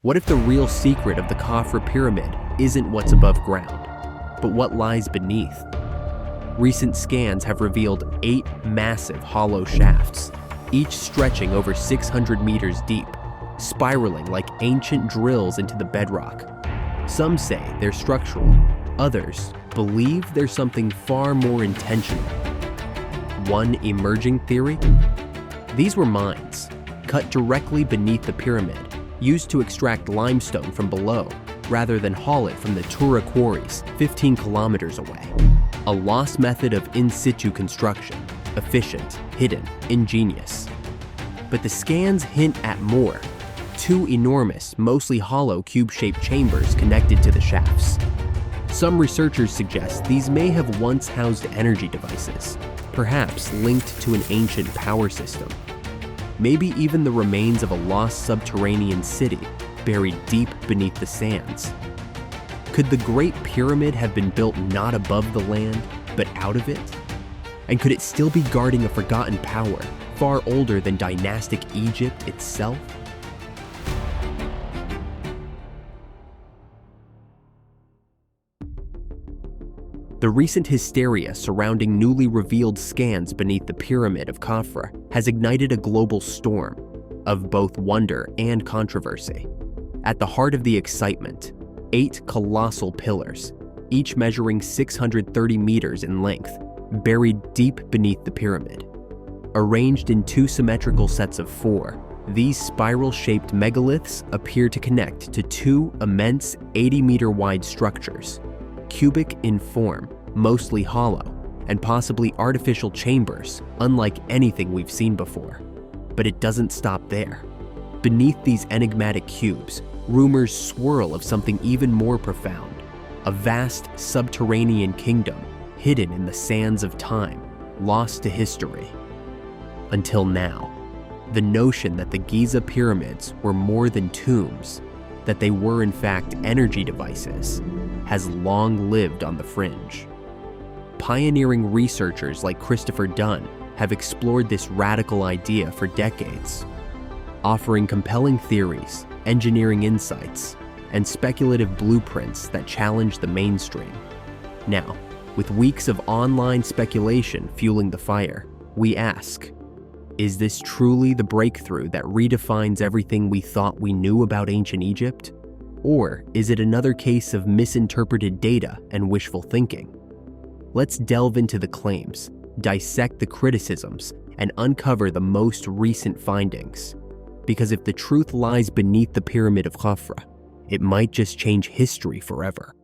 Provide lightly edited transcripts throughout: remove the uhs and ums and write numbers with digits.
What if the real secret of the Khafra pyramid isn't what's above ground, but what lies beneath? Recent scans have revealed 8 massive hollow shafts, each stretching over 600 meters deep, spiraling like ancient drills into the bedrock. Some say they're structural, others believe there's something far more intentional. One emerging theory? These were mines, cut directly beneath the pyramid, used to extract limestone from below, rather than haul it from the Tura quarries 15 kilometers away. A lost method of in-situ construction, efficient, hidden, ingenious. But the scans hint at more. 2 enormous, mostly hollow cube-shaped chambers connected to the shafts. Some researchers suggest these may have once housed energy devices, perhaps linked to an ancient power system. Maybe even the remains of a lost subterranean city buried deep beneath the sands. Could the Great Pyramid have been built not above the land, but out of it? And could it still be guarding a forgotten power, far older than dynastic Egypt itself? The recent hysteria surrounding newly revealed scans beneath the Pyramid of Khafra has ignited a global storm of both wonder and controversy. At the heart of the excitement, 8 colossal pillars, each measuring 630 meters in length, buried deep beneath the pyramid. Arranged in 2 symmetrical sets of 4, these spiral-shaped megaliths appear to connect to 2 immense 80-meter-wide structures, cubic in form, mostly hollow, and possibly artificial chambers, unlike anything we've seen before. But it doesn't stop there. Beneath these enigmatic cubes, rumors swirl of something even more profound, a vast subterranean kingdom hidden in the sands of time, lost to history. Until now, the notion that the Giza pyramids were more than tombs, that they were in fact energy devices, has long lived on the fringe. Pioneering researchers like Christopher Dunn have explored this radical idea for decades, offering compelling theories, engineering insights, and speculative blueprints that challenge the mainstream. Now, with weeks of online speculation fueling the fire, we ask, is this truly the breakthrough that redefines everything we thought we knew about ancient Egypt? Or is it another case of misinterpreted data and wishful thinking? Let's delve into the claims, dissect the criticisms, and uncover the most recent findings. Because if the truth lies beneath the Pyramid of Khafra, it might just change history forever.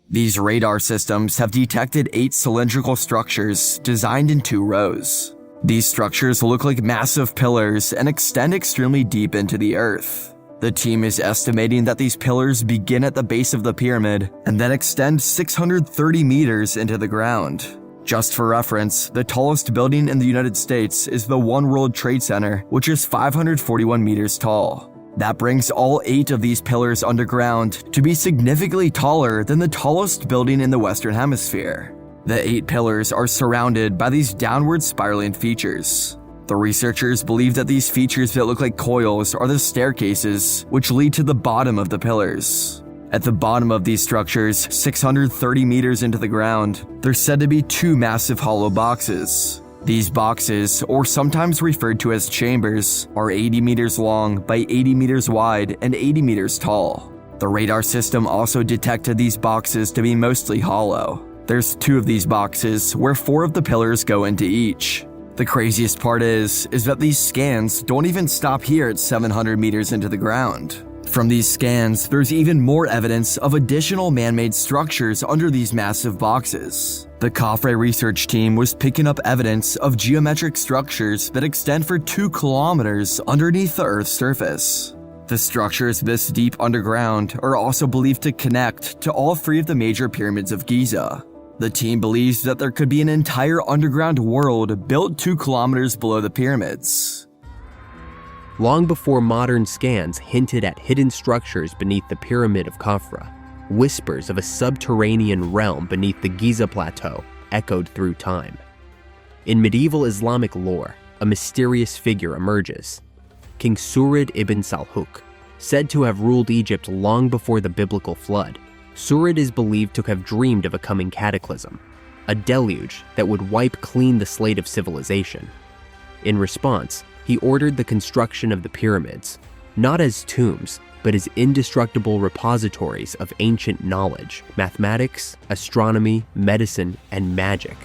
These radar systems have detected 8 cylindrical structures designed in 2 rows. These structures look like massive pillars and extend extremely deep into the earth. The team is estimating that these pillars begin at the base of the pyramid and then extend 630 meters into the ground. Just for reference, the tallest building in the United States is the One World Trade Center, which is 541 meters tall. That brings all 8 of these pillars underground to be significantly taller than the tallest building in the Western Hemisphere. The 8 pillars are surrounded by these downward spiraling features. The researchers believe that these features that look like coils are the staircases which lead to the bottom of the pillars. At the bottom of these structures, 630 meters into the ground, there's said to be 2 massive hollow boxes. These boxes, or sometimes referred to as chambers, are 80 meters long by 80 meters wide and 80 meters tall. The radar system also detected these boxes to be mostly hollow. There's 2 of these boxes where 4 of the pillars go into each. The craziest part is that these scans don't even stop here at 700 meters into the ground. From these scans, there's even more evidence of additional man-made structures under these massive boxes. The Khafra research team was picking up evidence of geometric structures that extend for 2 kilometers underneath the Earth's surface. The structures this deep underground are also believed to connect to all 3 of the major pyramids of Giza. The team believes that there could be an entire underground world built 2 kilometers below the pyramids. Long before modern scans hinted at hidden structures beneath the Pyramid of Khafra, whispers of a subterranean realm beneath the Giza Plateau echoed through time. In medieval Islamic lore, a mysterious figure emerges. King Surid ibn Salhuk, said to have ruled Egypt long before the biblical flood, Surid is believed to have dreamed of a coming cataclysm, a deluge that would wipe clean the slate of civilization. In response, he ordered the construction of the pyramids, not as tombs, but as indestructible repositories of ancient knowledge, mathematics, astronomy, medicine, and magic,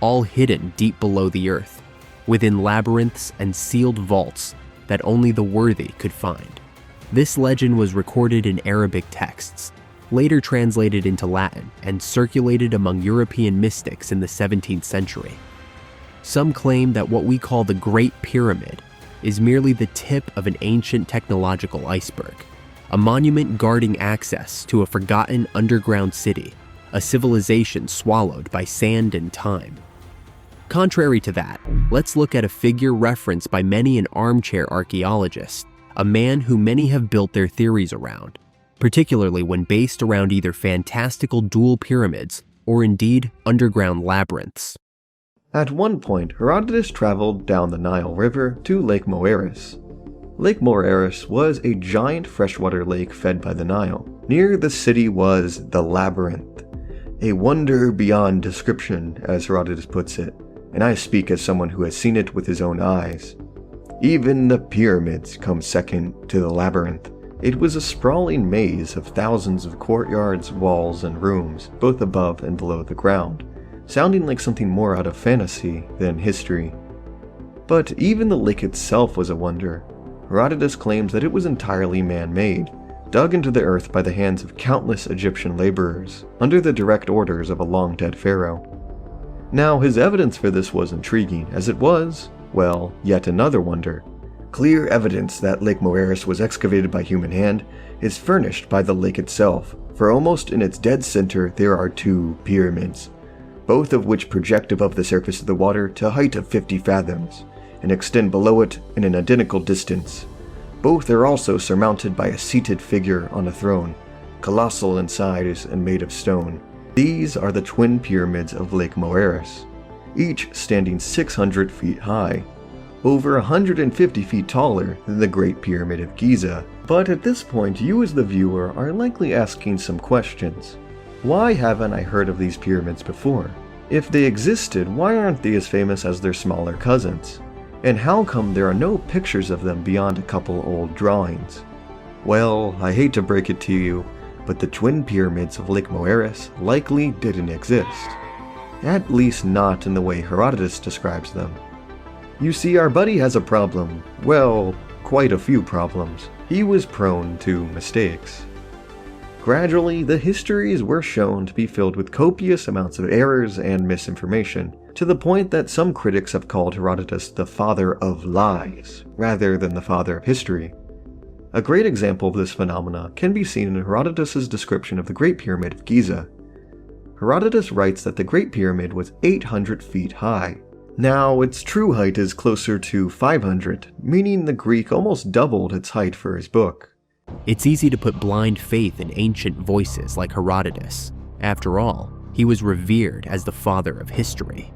all hidden deep below the earth, within labyrinths and sealed vaults that only the worthy could find. This legend was recorded in Arabic texts, later translated into Latin and circulated among European mystics in the 17th century. Some claim that what we call the Great Pyramid is merely the tip of an ancient technological iceberg, a monument guarding access to a forgotten underground city, a civilization swallowed by sand and time. Contrary to that, let's look at a figure referenced by many an armchair archaeologist, a man who many have built their theories around, particularly when based around either fantastical dual pyramids or indeed underground labyrinths. At one point, Herodotus traveled down the Nile River to Lake Moeris. Lake Moeris was a giant freshwater lake fed by the Nile. Near the city was the labyrinth, a wonder beyond description, as Herodotus puts it, and I speak as someone who has seen it with his own eyes. Even the pyramids come second to the labyrinth. It was a sprawling maze of thousands of courtyards, walls, and rooms, both above and below the ground, sounding like something more out of fantasy than history. But even the lake itself was a wonder. Herodotus claims that it was entirely man-made, dug into the earth by the hands of countless Egyptian laborers, under the direct orders of a long-dead pharaoh. Now, his evidence for this was intriguing, as it was, well, yet another wonder. Clear evidence that Lake Moeris was excavated by human hand is furnished by the lake itself, for almost in its dead center there are two pyramids, both of which project above the surface of the water to a height of 50 fathoms, and extend below it in an identical distance. Both are also surmounted by a seated figure on a throne, colossal in size and made of stone. These are the twin pyramids of Lake Moeris, each standing 600 feet high, over 150 feet taller than the Great Pyramid of Giza. But at this point, you as the viewer are likely asking some questions. Why haven't I heard of these pyramids before? If they existed, why aren't they as famous as their smaller cousins? And how come there are no pictures of them beyond a couple old drawings? Well, I hate to break it to you, but the twin pyramids of Lake Moeris likely didn't exist. At least not in the way Herodotus describes them. You see, our buddy has a problem. Well, quite a few problems. He was prone to mistakes. Gradually, the histories were shown to be filled with copious amounts of errors and misinformation, to the point that some critics have called Herodotus the father of lies, rather than the father of history. A great example of this phenomena can be seen in Herodotus' description of the Great Pyramid of Giza. Herodotus writes that the Great Pyramid was 800 feet high. Now, its true height is closer to 500, meaning the Greek almost doubled its height for his book. It's easy to put blind faith in ancient voices like Herodotus. After all, he was revered as the father of history.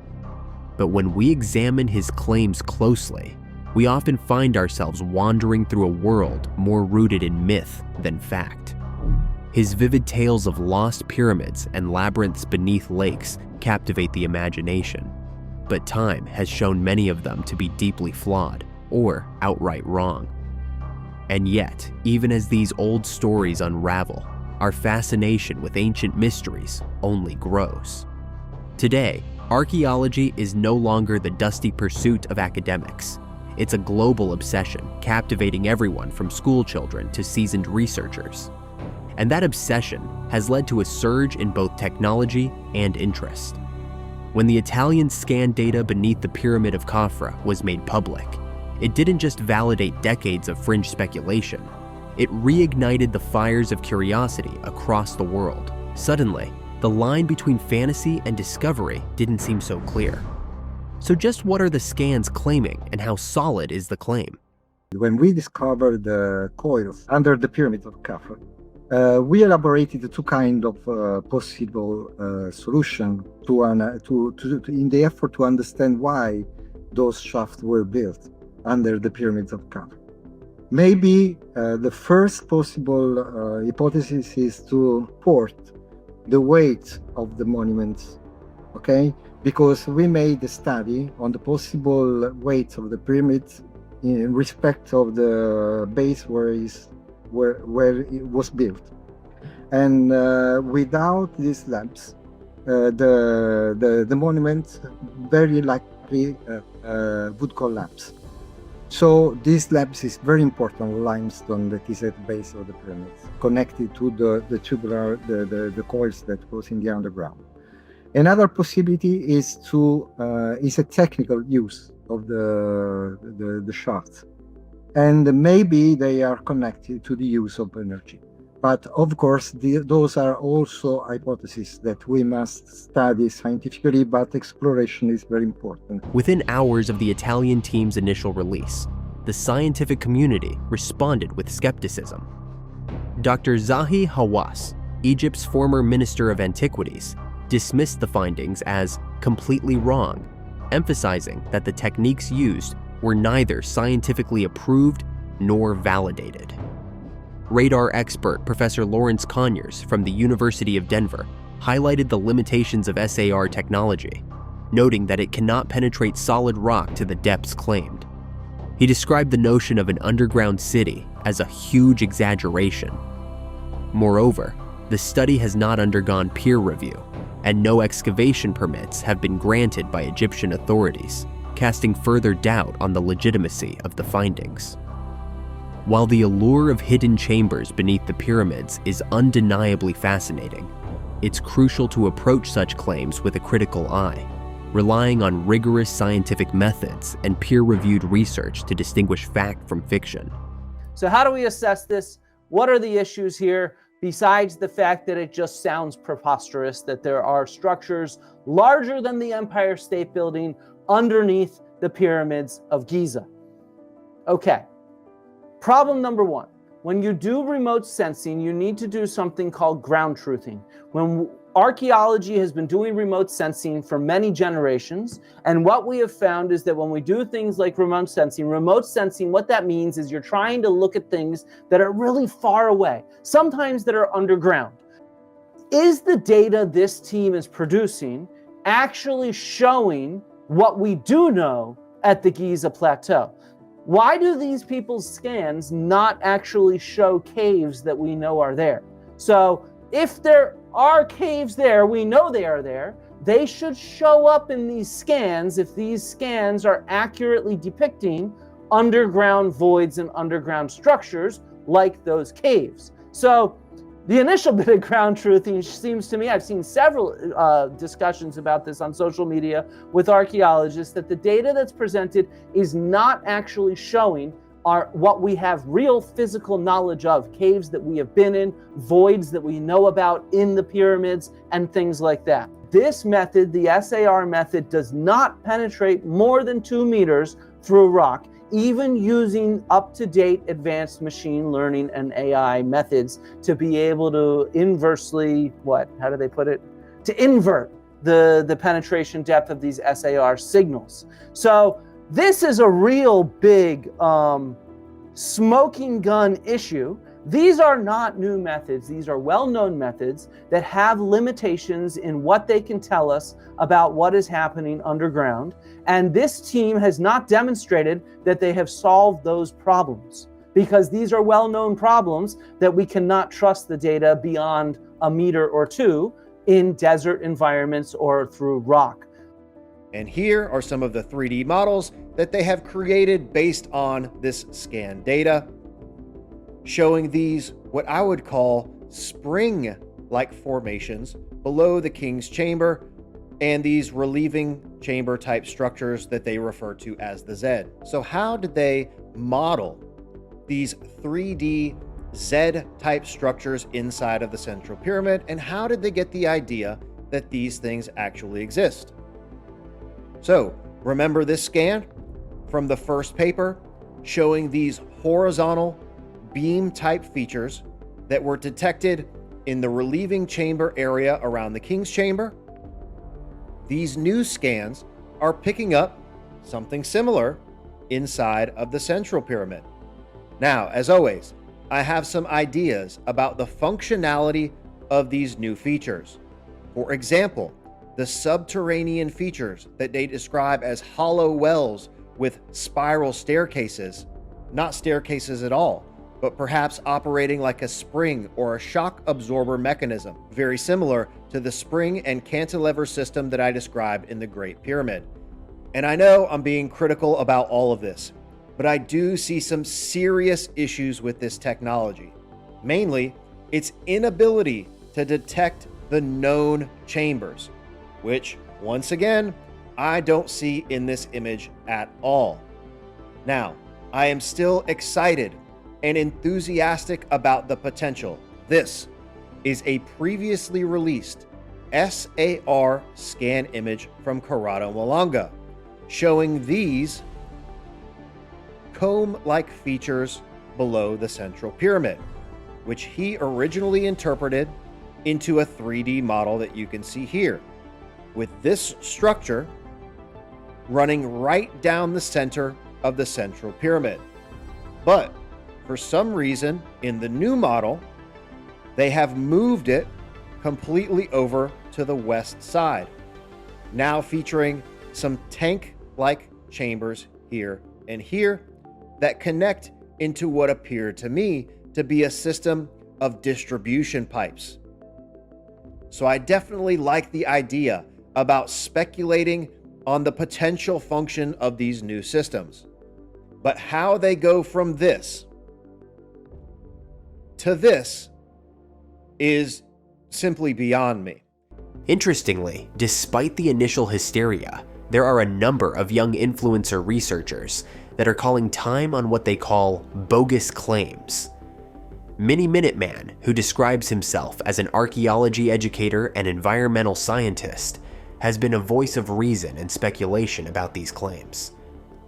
But when we examine his claims closely, we often find ourselves wandering through a world more rooted in myth than fact. His vivid tales of lost pyramids and labyrinths beneath lakes captivate the imagination, but time has shown many of them to be deeply flawed or outright wrong. And yet, even as these old stories unravel, our fascination with ancient mysteries only grows. Today, archaeology is no longer the dusty pursuit of academics. It's a global obsession, captivating everyone from school children to seasoned researchers. And that obsession has led to a surge in both technology and interest. When the Italians scanned data beneath the Pyramid of Khafra was made public, it didn't just validate decades of fringe speculation, it reignited the fires of curiosity across the world. Suddenly, the line between fantasy and discovery didn't seem so clear. So just what are the scans claiming, and how solid is the claim? When we discovered the coils under the Pyramid of Khafra, we elaborated two kinds of possible solution in the effort to understand why those shafts were built under the Pyramids of Khafra. Maybe the first possible hypothesis is to port the weight of the monuments, okay? Because we made a study on the possible weight of the pyramids in respect of the base where it was built. And without these labs, the monument very likely would collapse. So these labs is very important limestone that is at the base of the pyramids, connected to the tubular, the coils that goes in the underground. Another possibility is a technical use of the shafts, and maybe they are connected to the use of energy. But of course, those are also hypotheses that we must study scientifically, but exploration is very important. Within hours of the Italian team's initial release, the scientific community responded with skepticism. Dr. Zahi Hawass, Egypt's former Minister of Antiquities, dismissed the findings as completely wrong, emphasizing that the techniques used were neither scientifically approved nor validated. Radar expert Professor Lawrence Conyers from the University of Denver highlighted the limitations of SAR technology, noting that it cannot penetrate solid rock to the depths claimed. He described the notion of an underground city as a huge exaggeration. Moreover, the study has not undergone peer review, and no excavation permits have been granted by Egyptian authorities, casting further doubt on the legitimacy of the findings. While the allure of hidden chambers beneath the pyramids is undeniably fascinating, it's crucial to approach such claims with a critical eye, relying on rigorous scientific methods and peer-reviewed research to distinguish fact from fiction. So how do we assess this? What are the issues here, besides the fact that it just sounds preposterous that there are structures larger than the Empire State Building underneath the pyramids of Giza? Okay. Problem number one, when you do remote sensing, you need to do something called ground truthing. When archaeology has been doing remote sensing for many generations, and what we have found is that when we do things like remote sensing, what that means is you're trying to look at things that are really far away, sometimes that are underground. Is the data this team is producing actually showing what we do know at the Giza Plateau? Why do these people's scans not actually show caves that we know are there? So if there are caves there, we know they are there, they should show up in these scans if these scans are accurately depicting underground voids and underground structures like those caves. So the initial bit of ground truthing seems to me, I've seen several discussions about this on social media with archaeologists, that the data that's presented is not actually showing what we have real physical knowledge of, caves that we have been in, voids that we know about in the pyramids, and things like that. This method, the SAR method, does not penetrate more than 2 meters through rock, even using up-to-date advanced machine learning and AI methods to be able to inversely, to invert the penetration depth of these SAR signals. So this is a real big smoking gun issue. These are not new methods. These are well-known methods that have limitations in what they can tell us about what is happening underground. And this team has not demonstrated that they have solved those problems, because these are well-known problems that we cannot trust the data beyond a meter or two in desert environments or through rock. And here are some of the 3D models that they have created based on this scan data, showing these, what I would call spring-like formations below the King's Chamber, and these relieving chamber type structures that they refer to as the Z. So how did they model these 3D Z type structures inside of the Central Pyramid, and how did they get the idea that these things actually exist? So remember this scan from the first paper showing these horizontal beam type features that were detected in the relieving chamber area around the King's Chamber? These new scans are picking up something similar inside of the Central Pyramid. Now, as always, I have some ideas about the functionality of these new features. For example, the subterranean features that they describe as hollow wells with spiral staircases, not staircases at all, but perhaps operating like a spring or a shock absorber mechanism, very similar to the spring and cantilever system that I described in the Great Pyramid. And I know I'm being critical about all of this, but I do see some serious issues with this technology. Mainly, its inability to detect the known chambers, which, once again, I don't see in this image at all. Now, I am still excited and enthusiastic about the potential. This is a previously released SAR scan image from Corrado Malanga, showing these comb-like features below the central pyramid, which he originally interpreted into a 3D model that you can see here, with this structure running right down the center of the central pyramid. But for some reason, in the new model, they have moved it completely over to the west side, now featuring some tank-like chambers here and here that connect into what appeared to me to be a system of distribution pipes. So I definitely like the idea about speculating on the potential function of these new systems. But how they go from this to this is simply beyond me. Interestingly, despite the initial hysteria, there are a number of young influencer researchers that are calling time on what they call bogus claims. Mini Minuteman, who describes himself as an archaeology educator and environmental scientist, has been a voice of reason and speculation about these claims.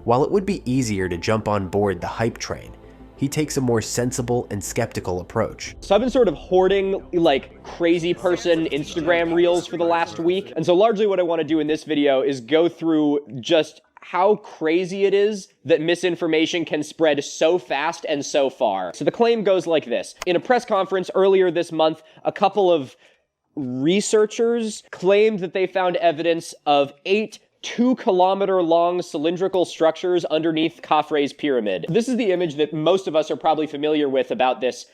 While it would be easier to jump on board the hype train, he takes a more sensible and skeptical approach. So I've been sort of hoarding like crazy person Instagram reels for the last week. And so largely what I want to do in this video is go through just how crazy it is that misinformation can spread so fast and so far. So the claim goes like this. In a press conference earlier this month, a couple of researchers claimed that they found evidence of 8 2-kilometer-long cylindrical structures underneath Khafre's pyramid. This is the image that most of us are probably familiar with about this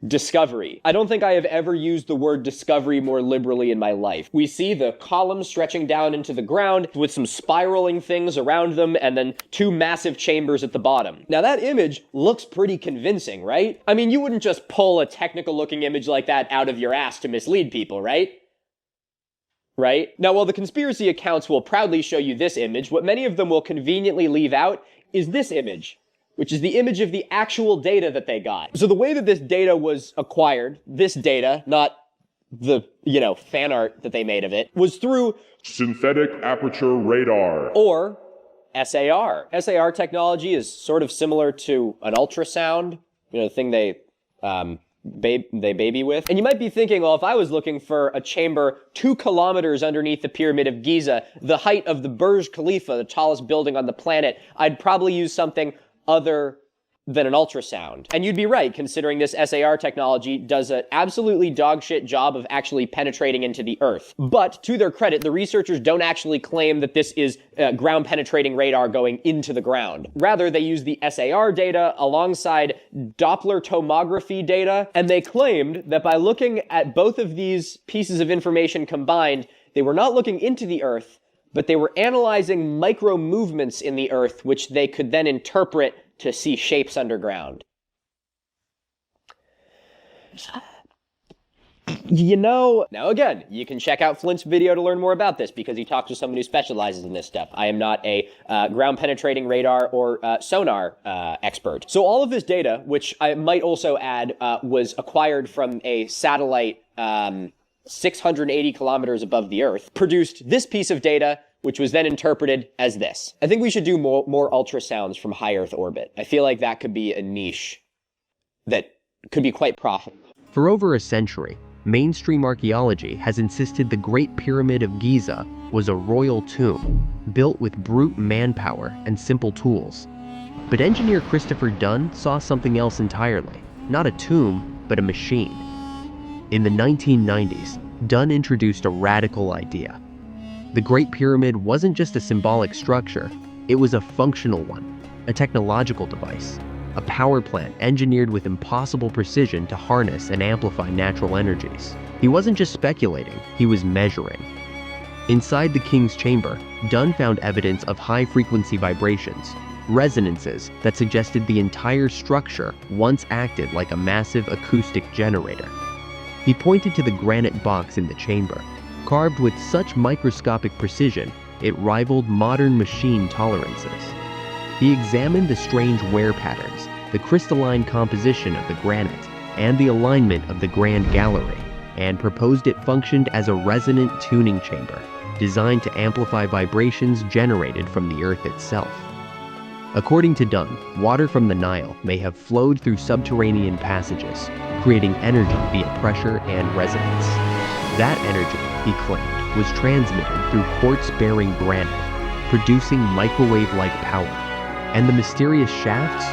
discovery. I don't think I have ever used the word discovery more liberally in my life. We see the columns stretching down into the ground with some spiraling things around them and then 2 massive chambers at the bottom. Now that image looks pretty convincing, right? I mean, you wouldn't just pull a technical looking image like that out of your ass to mislead people, right? Right? Now, while the conspiracy accounts will proudly show you this image, what many of them will conveniently leave out is this image, which is the image of the actual data that they got. So the way that this data was acquired, this data, not the, fan art that they made of it, was through synthetic aperture radar, or SAR. SAR technology is sort of similar to an ultrasound, the thing they baby with. And you might be thinking, well, if I was looking for a chamber 2 kilometers underneath the Pyramid of Giza, the height of the Burj Khalifa, the tallest building on the planet, I'd probably use something other than an ultrasound. And you'd be right, considering this SAR technology does an absolutely dogshit job of actually penetrating into the Earth. But to their credit, the researchers don't actually claim that this is ground penetrating radar going into the ground. Rather, they use the SAR data alongside Doppler tomography data, and they claimed that by looking at both of these pieces of information combined, they were not looking into the Earth, but they were analyzing micro movements in the Earth, which they could then interpret to see shapes underground. Now again, you can check out Flint's video to learn more about this because he talks to someone who specializes in this stuff. I am not a ground penetrating radar or sonar expert. So all of this data, which I might also add, was acquired from a satellite 680 kilometers above the Earth, produced this piece of data, which was then interpreted as this. I think we should do more ultrasounds from high Earth orbit. I feel like that could be a niche that could be quite profitable. For over a century, mainstream archaeology has insisted the Great Pyramid of Giza was a royal tomb, built with brute manpower and simple tools. But engineer Christopher Dunn saw something else entirely. Not a tomb, but a machine. In the 1990s, Dunn introduced a radical idea. The Great Pyramid wasn't just a symbolic structure, it was a functional one, a technological device, a power plant engineered with impossible precision to harness and amplify natural energies. He wasn't just speculating, he was measuring. Inside the king's chamber, Dunn found evidence of high-frequency vibrations, resonances that suggested the entire structure once acted like a massive acoustic generator. He pointed to the granite box in the chamber, carved with such microscopic precision it rivaled modern machine tolerances. He examined the strange wear patterns, the crystalline composition of the granite, and the alignment of the grand gallery, and proposed it functioned as a resonant tuning chamber, designed to amplify vibrations generated from the earth itself. According to Dunn, water from the Nile may have flowed through subterranean passages, creating energy via pressure and resonance. That energy, he claimed, was transmitted through quartz-bearing granite, producing microwave-like power. And the mysterious shafts?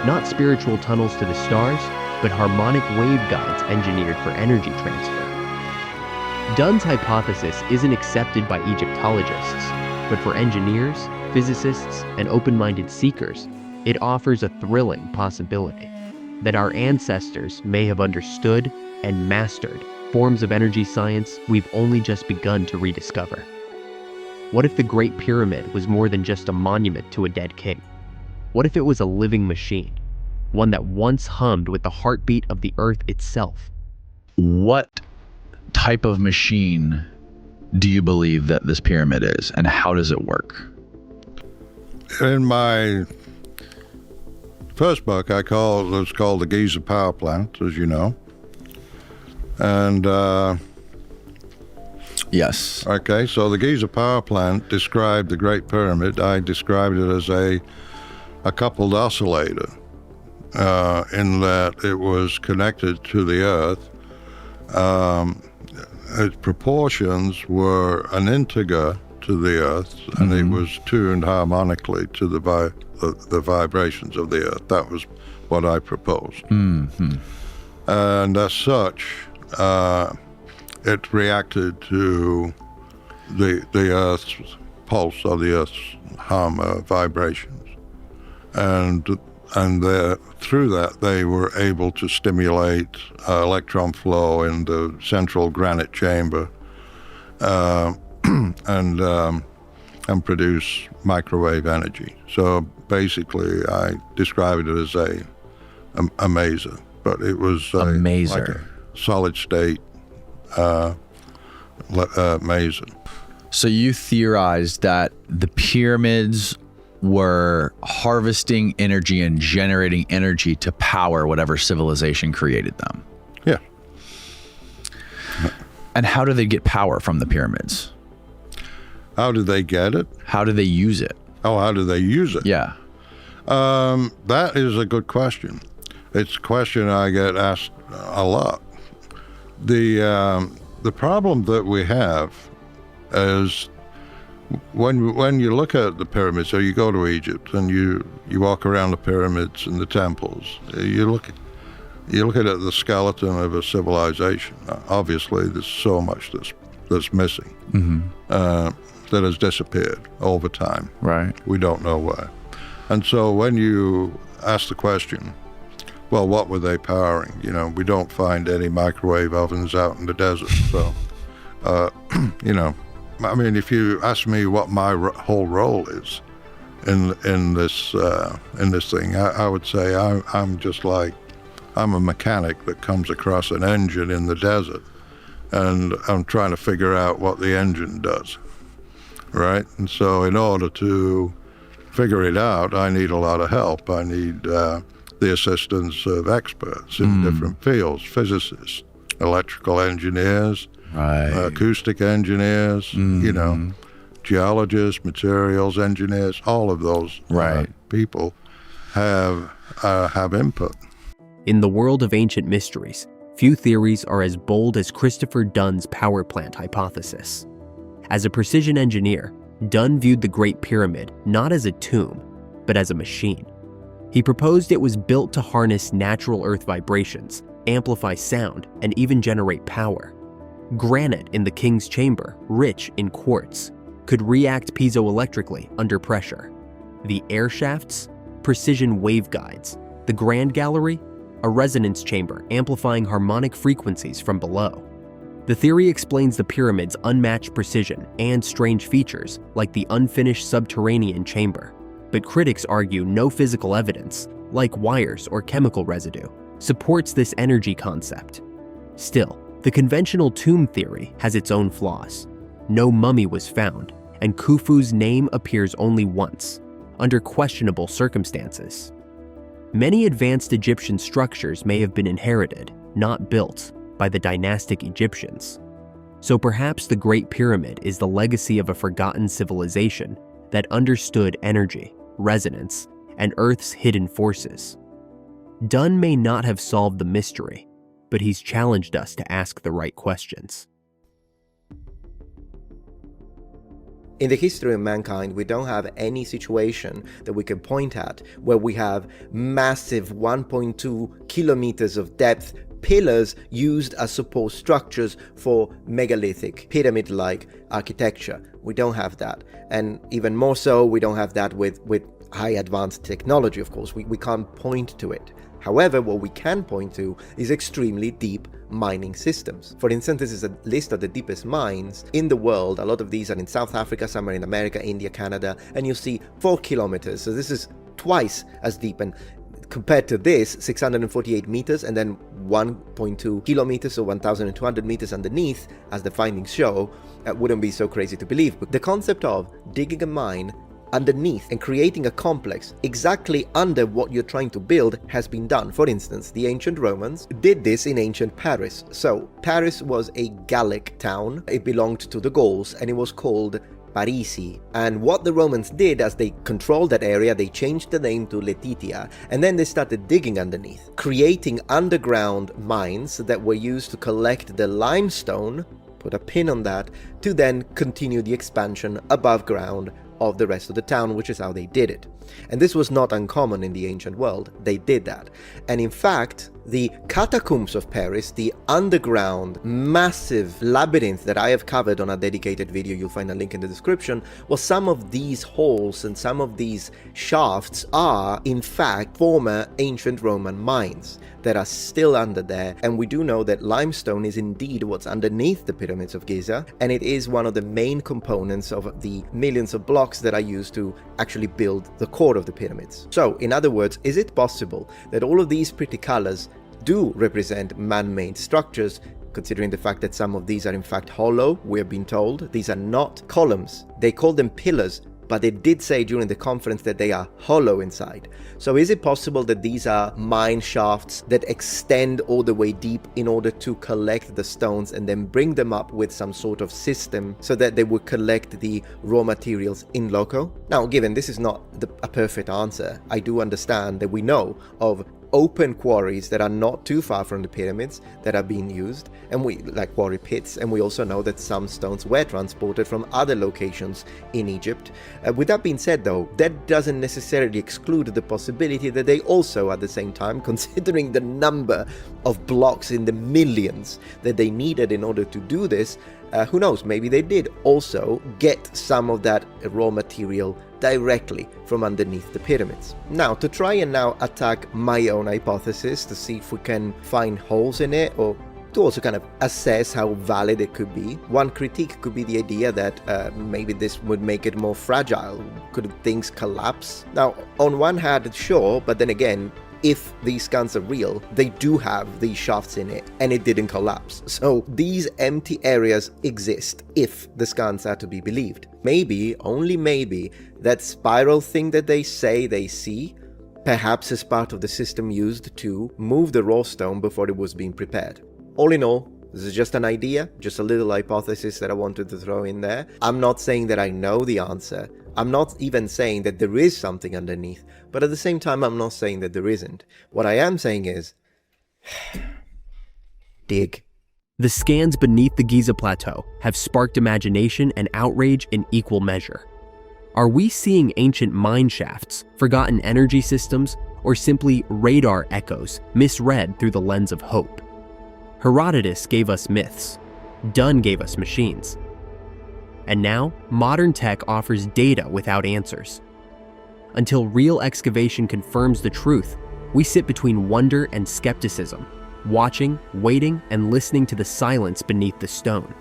Not spiritual tunnels to the stars, but harmonic waveguides engineered for energy transfer. Dunn's hypothesis isn't accepted by Egyptologists, but for engineers, physicists, and open-minded seekers, it offers a thrilling possibility that our ancestors may have understood and mastered forms of energy science we've only just begun to rediscover. What if the Great Pyramid was more than just a monument to a dead king? What if it was a living machine, one that once hummed with the heartbeat of the earth itself? What type of machine do you believe that this pyramid is, and how does it work? In my first book, it was called the Giza Power Plant, as you know. And Yes. okay, so the Giza Power Plant described the Great Pyramid. I described it as a coupled oscillator, in that it was connected to the Earth. Its proportions were an integer to the Earth, and it was tuned harmonically to the vibrations of the Earth. That was what I proposed. And as such, it reacted to the Earth's pulse or the Earth's hum vibrations, and through that they were able to stimulate electron flow in the central granite chamber, and produce microwave energy. So basically, I described it as a maser, but it was maser, like a solid state maser. So you theorized that the pyramids were harvesting energy and generating energy to power whatever civilization created them. Yeah. And how do they get power from the pyramids? How do they get it? How do they use it? Oh, how do they use it? Yeah. That is a good question. It's a question I get asked a lot. The problem that we have is when you look at the pyramids, so you go to Egypt and you walk around the pyramids and the temples, you look at the skeleton of a civilization. Obviously, there's so much that's missing, that has disappeared over time. Right. We don't know why. And so when you ask the question, well, what were they powering? We don't find any microwave ovens out in the desert. So, I mean, if you ask me what my whole role is in this thing, I would say I'm a mechanic that comes across an engine in the desert, and I'm trying to figure out what the engine does, right? And so in order to figure it out, I need a lot of help. I need the assistance of experts in different fields, physicists, electrical engineers, acoustic engineers, geologists, materials engineers, all of those people have input. In the world of ancient mysteries, few theories are as bold as Christopher Dunn's power plant hypothesis. As a precision engineer, Dunn viewed the Great Pyramid not as a tomb, but as a machine, He proposed it was built to harness natural earth vibrations, amplify sound, and even generate power. Granite in the king's chamber, rich in quartz, could react piezoelectrically under pressure. The air shafts, precision waveguides. The grand gallery, a resonance chamber amplifying harmonic frequencies from below. The theory explains the pyramid's unmatched precision and strange features like the unfinished subterranean chamber. But critics argue no physical evidence, like wires or chemical residue, supports this energy concept. Still, the conventional tomb theory has its own flaws. No mummy was found, and Khufu's name appears only once, under questionable circumstances. Many advanced Egyptian structures may have been inherited, not built, by the dynastic Egyptians. So perhaps the Great Pyramid is the legacy of a forgotten civilization that understood energy, resonance, and Earth's hidden forces. Dunn may not have solved the mystery, but he's challenged us to ask the right questions. In the history of mankind, we don't have any situation that we can point at where we have massive 1.2 kilometers of depth pillars used as support structures for megalithic, pyramid-like architecture. We don't have that. And even more so, we don't have that with high advanced technology, of course. We can't point to it. However, what we can point to is extremely deep mining systems. For instance, this is a list of the deepest mines in the world. A lot of these are in South Africa, some are in America, India, Canada, and you see 4 kilometers. So this is twice as deep. And compared to this, 648 meters and then 1.2 kilometers or 1,200 meters underneath, as the findings show, wouldn't be so crazy to believe. But the concept of digging a mine underneath and creating a complex exactly under what you're trying to build has been done. For instance, the ancient Romans did this in ancient Paris. So Paris was a Gallic town. It belonged to the Gauls and it was called Parisi. And what the Romans did, as they controlled that area, they changed the name to Letitia, and then they started digging underneath, creating underground mines that were used to collect the limestone, put a pin on that, to then continue the expansion above ground of the rest of the town, which is how they did it. And this was not uncommon in the ancient world. They did that. And in fact, the catacombs of Paris, the underground massive labyrinth that I have covered on a dedicated video, you'll find a link in the description, well, some of these holes and some of these shafts are in fact former ancient Roman mines that are still under there. And we do know that limestone is indeed what's underneath the pyramids of Giza, and it is one of the main components of the millions of blocks that are used to actually build the core of the pyramids. So, in other words, is it possible that all of these pretty colors do represent man-made structures, considering the fact that some of these are in fact hollow? We're being told these are not columns. They call them pillars, but they did say during the conference that they are hollow inside. So is it possible that these are mine shafts that extend all the way deep in order to collect the stones and then bring them up with some sort of system so that they would collect the raw materials in loco? Now, given this is not a perfect answer, I do understand that we know of open quarries that are not too far from the pyramids that are being used, and we like quarry pits, and we also know that some stones were transported from other locations in Egypt. With that being said though, that doesn't necessarily exclude the possibility that they also at the same time, considering the number of blocks in the millions that they needed in order to do this, who knows, maybe they did also get some of that raw material directly from underneath the pyramids. Now, to try and now attack my own hypothesis to see if we can find holes in it, or to also kind of assess how valid it could be, one critique could be the idea that maybe this would make it more fragile. Could things collapse? Now, on one hand, sure, but then again, if these scans are real, they do have these shafts in it, and it didn't collapse. So these empty areas exist, if the scans are to be believed. Maybe, only maybe, that spiral thing that they say they see, perhaps is part of the system used to move the raw stone before it was being prepared. All in all, this is just an idea, just a little hypothesis that I wanted to throw in there. I'm not saying that I know the answer. I'm not even saying that there is something underneath, but at the same time, I'm not saying that there isn't. What I am saying is, dig. The scans beneath the Giza Plateau have sparked imagination and outrage in equal measure. Are we seeing ancient mine shafts, forgotten energy systems, or simply radar echoes misread through the lens of hope. Herodotus gave us myths. Dunn gave us machines. And now, modern tech offers data without answers. Until real excavation confirms the truth, we sit between wonder and skepticism, watching, waiting, and listening to the silence beneath the stone.